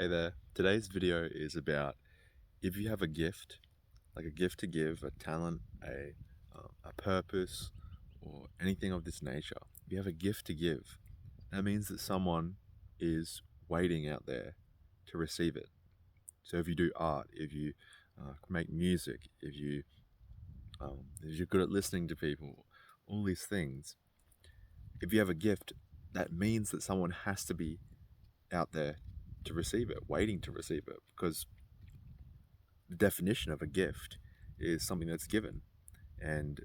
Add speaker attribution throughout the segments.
Speaker 1: Hey there. Today's video is about if you have a gift, like a gift to give, a talent, a purpose, or anything of this nature. If you have a gift to give, that means that someone is waiting out there to receive it. So if you do art, if you make music, if you're good at listening to people, all these things. If you have a gift, that means that someone has to be out there to receive it, waiting to receive it, because the definition of a gift is something that's given, and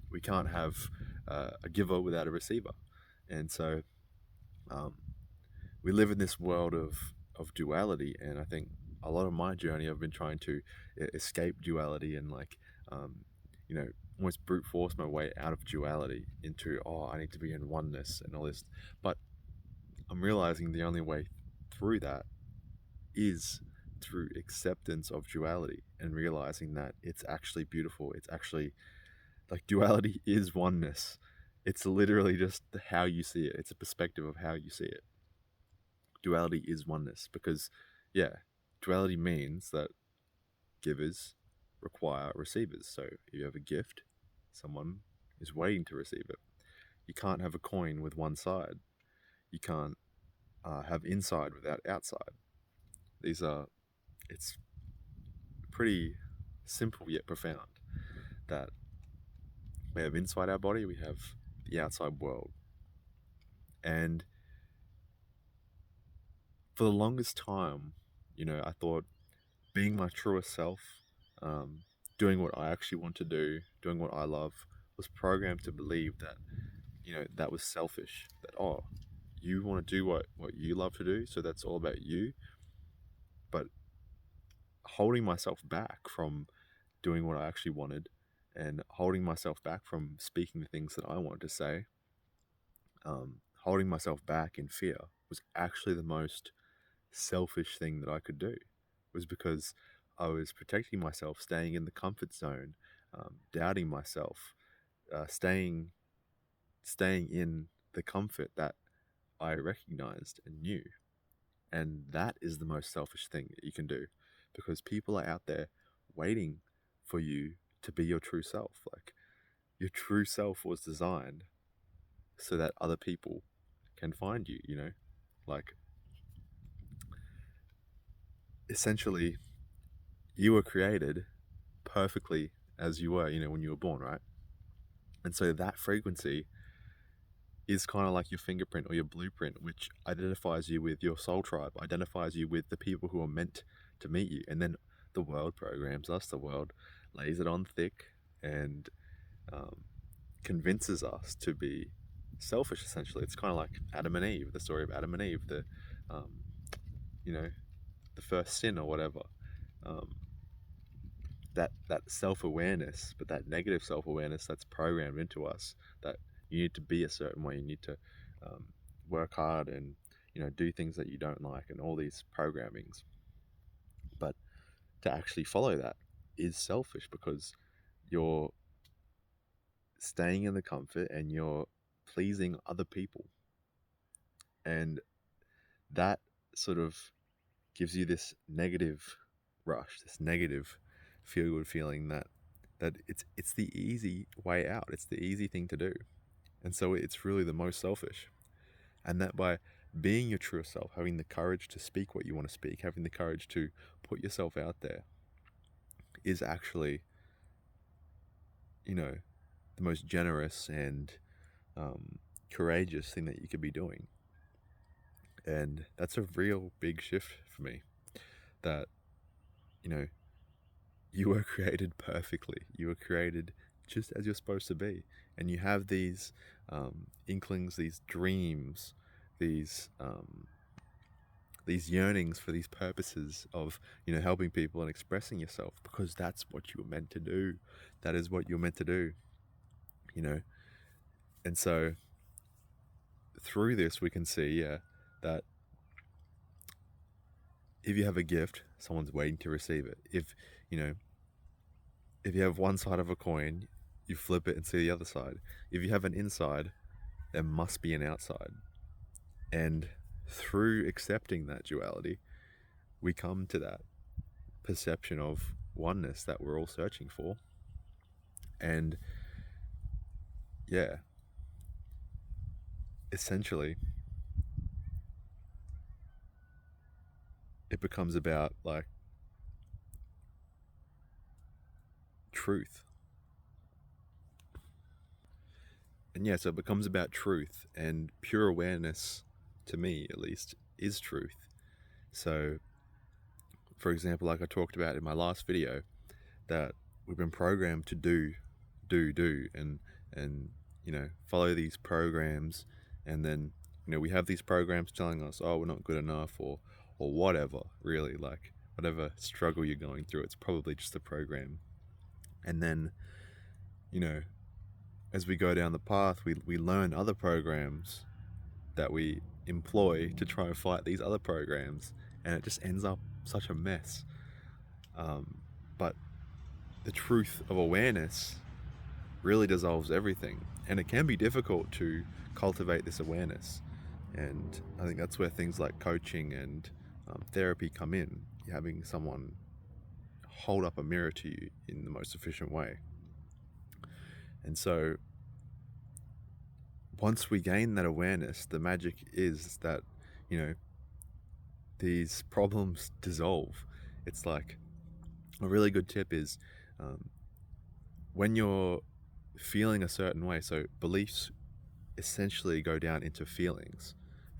Speaker 1: we can't have a giver without a receiver, and so um, we live in this world of duality, and I think a lot of my journey I've been trying to escape duality and um, you know almost brute force my way out of duality into I need to be in oneness and all this, but I'm realizing the only way through that is through acceptance of duality and realizing that it's actually beautiful. It's actually like duality is oneness. It's literally just how you see it. It's a perspective of how you see it. Duality is oneness because, yeah, duality means that givers require receivers. So if you have a gift, someone is waiting to receive it. You can't have a coin with one side. You can't have inside without outside. These are, it's pretty simple yet profound that we have inside our body, we have the outside world. And for the longest time, I thought being my truest self, um, doing what I actually want to do, doing what I love, was programmed to believe that, that was selfish. That, you want to do what you love to do, so that's all about you. But holding myself back from doing what I actually wanted and holding myself back from speaking the things that I wanted to say, holding myself back in fear was actually the most selfish thing that I could do. Was because I was protecting myself, staying in the comfort zone, doubting myself, staying in the comfort that I recognized and knew. And that is the most selfish thing that you can do, because people are out there waiting for you to be your true self. Like, your true self was designed so that other people can find you, Like, essentially, you were created perfectly as you were, when you were born, right? And so that frequency is kind of like your fingerprint or your blueprint, which identifies you with your soul tribe, identifies you with the people who are meant to meet you. And then the world programs us, the world lays it on thick and um, convinces us to be selfish, essentially. It's kind of like Adam and Eve, the story of Adam and Eve, um, you know, the first sin or whatever. Um, that self-awareness, but that negative self-awareness that's programmed into us, that you need to be a certain way, you need to um, work hard and do things that you don't like, and all these programmings. But to actually follow that is selfish, because you're staying in the comfort and you're pleasing other people, and that sort of gives you this negative rush, this negative feel good feeling that it's the easy way out. It's the easy thing to do. And so it's really the most selfish. And that by being your true self, having the courage to speak what you want to speak, having the courage to put yourself out there, is actually, the most generous and courageous thing that you could be doing. And that's a real big shift for me, that, you know, you were created perfectly. You were created just as you're supposed to be. And you have these inklings, these dreams, these these yearnings for these purposes of, helping people and expressing yourself, because that's what you were meant to do. That is what you're meant to do, you know. And so through this, we can see, that if you have a gift, someone's waiting to receive it. You know, if you have one side of a coin, you flip it and see the other side. If you have an inside, there must be an outside. And through accepting that duality, we come to that perception of oneness that we're all searching for. And yeah, essentially, it becomes about like truth. And yeah, so it becomes about truth, and pure awareness, to me at least, is truth. So, for example, like I talked about in my last video, that we've been programmed to do, and follow these programs, and then we have these programs telling us, oh, we're not good enough, or whatever. Really, like whatever struggle you're going through, it's probably just a program. And then as we go down the path, we learn other programs that we employ to try and fight these other programs, and it just ends up such a mess. But the truth of awareness really dissolves everything, and it can be difficult to cultivate this awareness. And I think that's where things like coaching and therapy come in. You're having someone hold up a mirror to you in the most efficient way. And so once we gain that awareness, the magic is that these problems dissolve. It's like a really good tip is when you're feeling a certain way, so beliefs essentially go down into feelings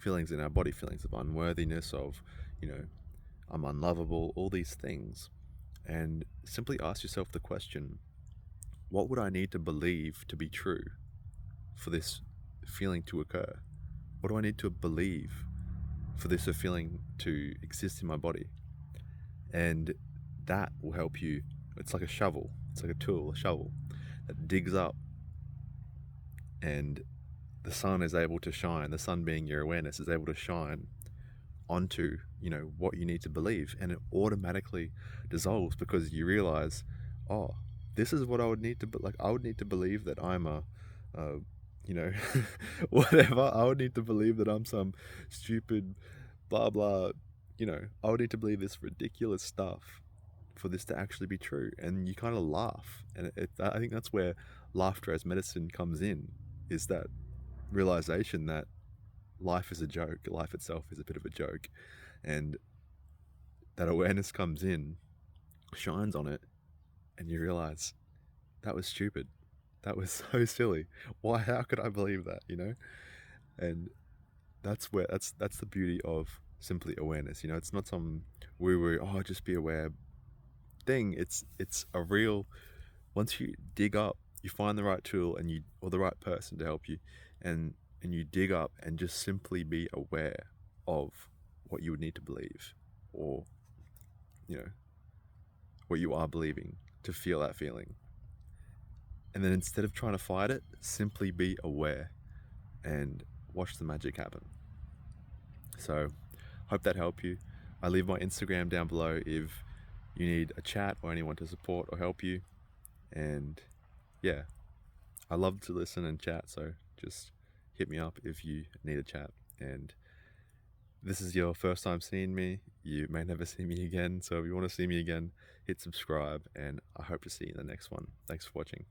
Speaker 1: in our body, feelings of unworthiness, of I'm unlovable, all these things. And simply ask yourself the question, what would I need to believe to be true for this feeling to occur? What do I need to believe for this feeling to exist in my body? And that will help you. It's like a shovel, it's like a tool, a shovel that digs up, and the sun is able to shine, the sun being your awareness, is able to shine onto what you need to believe, and it automatically dissolves, because you realize, oh, this is what I would need to I would need to believe that I'm a whatever. I would need to believe that I'm some stupid blah blah. I would need to believe this ridiculous stuff for this to actually be true. And you kind of laugh, and I think that's where laughter as medicine comes in, is that realization that life is a joke, life itself is a bit of a joke, and that awareness comes in, shines on it, and you realize that was stupid, that was so silly. How could I believe that? And that's the beauty of simply awareness. It's not some woo oh, just be aware thing. It's a real, once you dig up, you find the right tool, or the right person to help you, and you dig up and just simply be aware of what you would need to believe, or what you are believing to feel that feeling. And then instead of trying to fight it, simply be aware and watch the magic happen. So hope that helped you. I leave my Instagram down below if you need a chat or anyone to support or help you. And yeah, I love to listen and chat, so just hit me up if you need a chat. And this is your first time seeing me, you may never see me again, so if you want to see me again, hit subscribe, and I hope to see you in the next one. Thanks for watching.